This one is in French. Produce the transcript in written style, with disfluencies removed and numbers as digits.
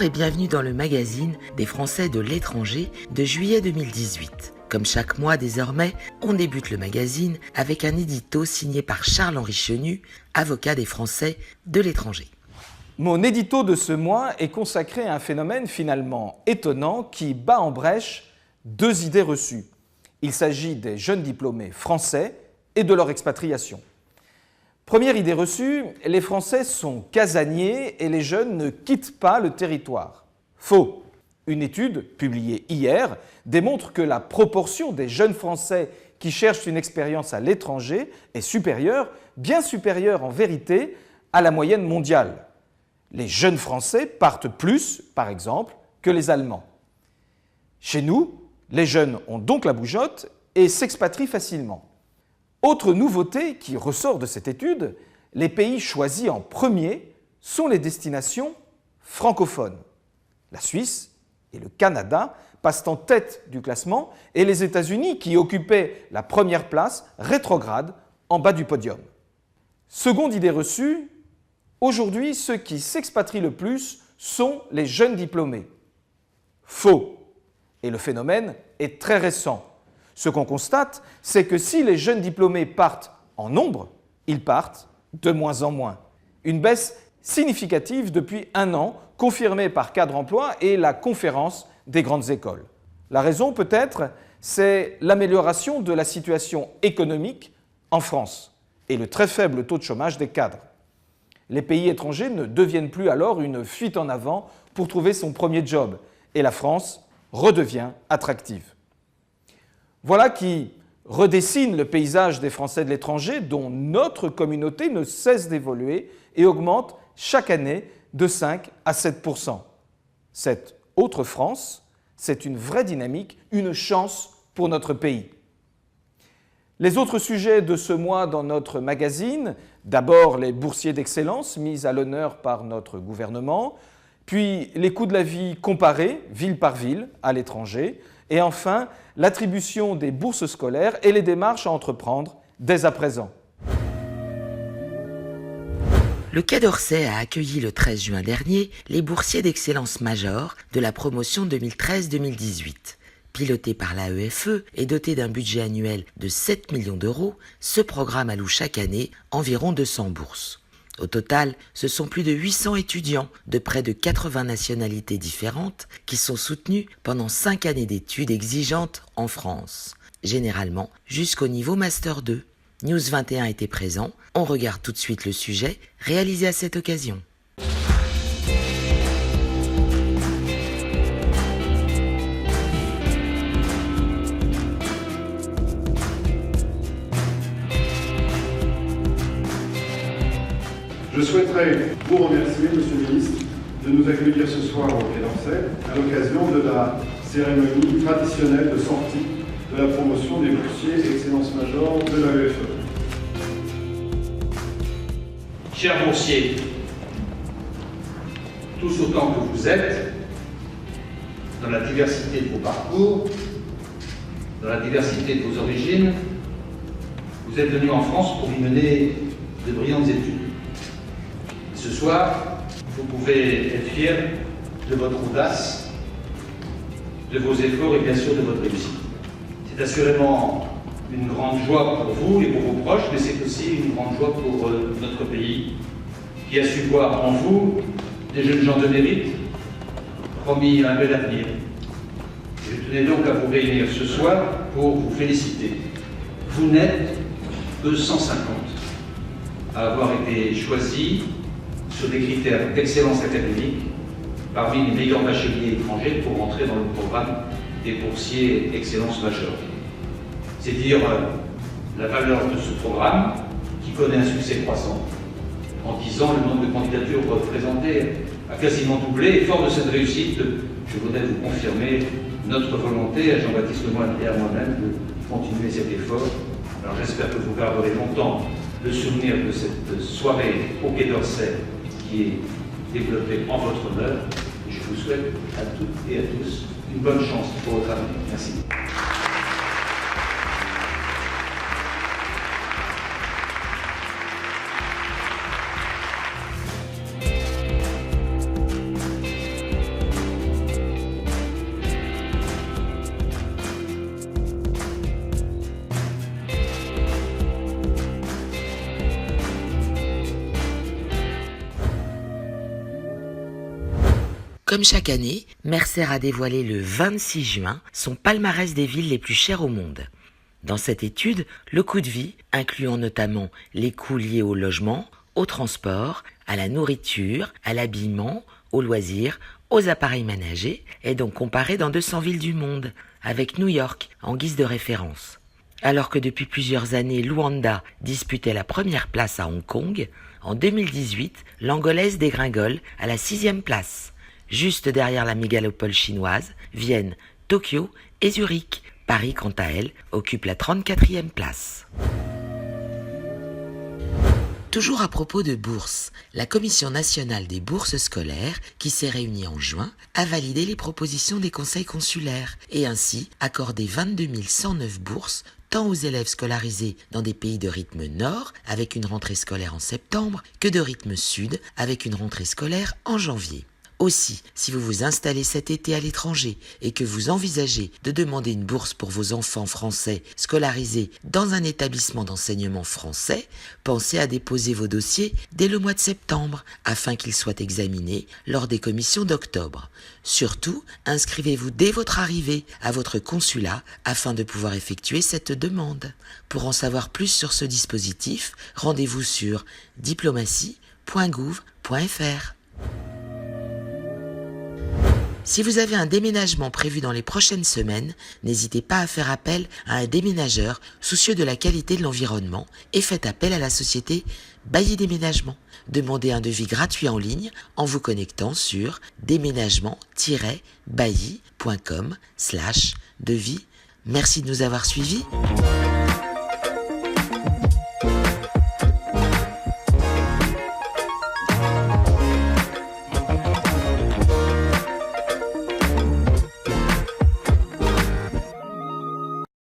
Bonjour et bienvenue dans le magazine des Français de l'étranger de juillet 2018. Comme chaque mois désormais, on débute le magazine avec un édito signé par Charles-Henri Chenu, avocat des Français de l'étranger. Mon édito de ce mois est consacré à un phénomène finalement étonnant qui bat en brèche deux idées reçues. Il s'agit des jeunes diplômés français et de leur expatriation. Première idée reçue, les Français sont casaniers et les jeunes ne quittent pas le territoire. Faux. Une étude publiée hier démontre que la proportion des jeunes Français qui cherchent une expérience à l'étranger est supérieure, bien supérieure en vérité, à la moyenne mondiale. Les jeunes Français partent plus, par exemple, que les Allemands. Chez nous, les jeunes ont donc la bougeotte et s'expatrient facilement. Autre nouveauté qui ressort de cette étude, les pays choisis en premier sont les destinations francophones. La Suisse et le Canada passent en tête du classement et les États-Unis, qui occupaient la première place, rétrogradent en bas du podium. Seconde idée reçue, aujourd'hui, ceux qui s'expatrient le plus sont les jeunes diplômés. Faux. Et le phénomène est très récent. Ce qu'on constate, c'est que si les jeunes diplômés partent en nombre, ils partent de moins en moins. Une baisse significative depuis un an, confirmée par Cadre Emploi et la conférence des grandes écoles. La raison, peut-être, c'est l'amélioration de la situation économique en France et le très faible taux de chômage des cadres. Les pays étrangers ne deviennent plus alors une fuite en avant pour trouver son premier job et la France redevient attractive. Voilà qui redessine le paysage des Français de l'étranger dont notre communauté ne cesse d'évoluer et augmente chaque année de 5 à 7%. Cette autre France, c'est une vraie dynamique, une chance pour notre pays. Les autres sujets de ce mois dans notre magazine, d'abord les boursiers d'excellence mis à l'honneur par notre gouvernement, puis les coûts de la vie comparés, ville par ville, à l'étranger, et enfin l'attribution des bourses scolaires et les démarches à entreprendre dès à présent. Le Quai d'Orsay a accueilli le 13 juin dernier les boursiers d'excellence major de la promotion 2013-2018. Piloté par l'AEFE et doté d'un budget annuel de 7 millions d'euros, ce programme alloue chaque année environ 200 bourses. Au total, ce sont plus de 800 étudiants de près de 80 nationalités différentes qui sont soutenus pendant 5 années d'études exigeantes en France, généralement jusqu'au niveau Master 2. News 21 était présent, on regarde tout de suite le sujet réalisé à cette occasion. Je souhaiterais vous remercier, Monsieur le Ministre, de nous accueillir ce soir au Quai d'Orsay à l'occasion de la cérémonie traditionnelle de sortie de la promotion des boursiers Excellence Major de l'AEFE. Chers boursiers, tous autant que vous êtes, dans la diversité de vos parcours, dans la diversité de vos origines, vous êtes venus en France pour y mener de brillantes études. Ce soir, vous pouvez être fiers de votre audace, de vos efforts et bien sûr de votre réussite. C'est assurément une grande joie pour vous et pour vos proches, mais c'est aussi une grande joie pour notre pays, qui a su voir en vous des jeunes gens de mérite, promis un bel avenir. Je tenais donc à vous réunir ce soir pour vous féliciter. Vous n'êtes que 150 à avoir été choisis sur des critères d'excellence académique parmi les meilleurs bacheliers étrangers pour entrer dans le programme des boursiers Excellence Majeure. C'est dire la valeur de ce programme qui connaît un succès croissant. En 10 ans, le nombre de candidatures présentées a quasiment doublé et fort de cette réussite, je voudrais vous confirmer notre volonté à Jean-Baptiste Lemoyne et à moi-même de continuer cet effort. Alors j'espère que vous garderez longtemps le souvenir de cette soirée au Quai d'Orsay qui est développée en votre honneur. Et je vous souhaite à toutes et à tous une bonne chance pour votre avenir. Merci. Comme chaque année, Mercer a dévoilé le 26 juin son palmarès des villes les plus chères au monde. Dans cette étude, le coût de vie, incluant notamment les coûts liés au logement, au transport, à la nourriture, à l'habillement, aux loisirs, aux appareils ménagers, est donc comparé dans 200 villes du monde, avec New York en guise de référence. Alors que depuis plusieurs années, Luanda disputait la première place à Hong Kong, en 2018, l'angolaise dégringole à la 6e place, juste derrière la mégalopole chinoise, Vienne, Tokyo et Zurich. Paris, quant à elle, occupe la 34e place. Toujours à propos de bourses, la Commission nationale des bourses scolaires, qui s'est réunie en juin, a validé les propositions des conseils consulaires et ainsi accordé 22 109 bourses tant aux élèves scolarisés dans des pays de rythme nord avec une rentrée scolaire en septembre que de rythme sud avec une rentrée scolaire en janvier. Aussi, si vous vous installez cet été à l'étranger et que vous envisagez de demander une bourse pour vos enfants français scolarisés dans un établissement d'enseignement français, pensez à déposer vos dossiers dès le mois de septembre afin qu'ils soient examinés lors des commissions d'octobre. Surtout, inscrivez-vous dès votre arrivée à votre consulat afin de pouvoir effectuer cette demande. Pour en savoir plus sur ce dispositif, rendez-vous sur diplomatie.gouv.fr. Si vous avez un déménagement prévu dans les prochaines semaines, n'hésitez pas à faire appel à un déménageur soucieux de la qualité de l'environnement et faites appel à la société Bailly Déménagement. Demandez un devis gratuit en ligne en vous connectant sur déménagement-bailly.com/devis. Merci de nous avoir suivis.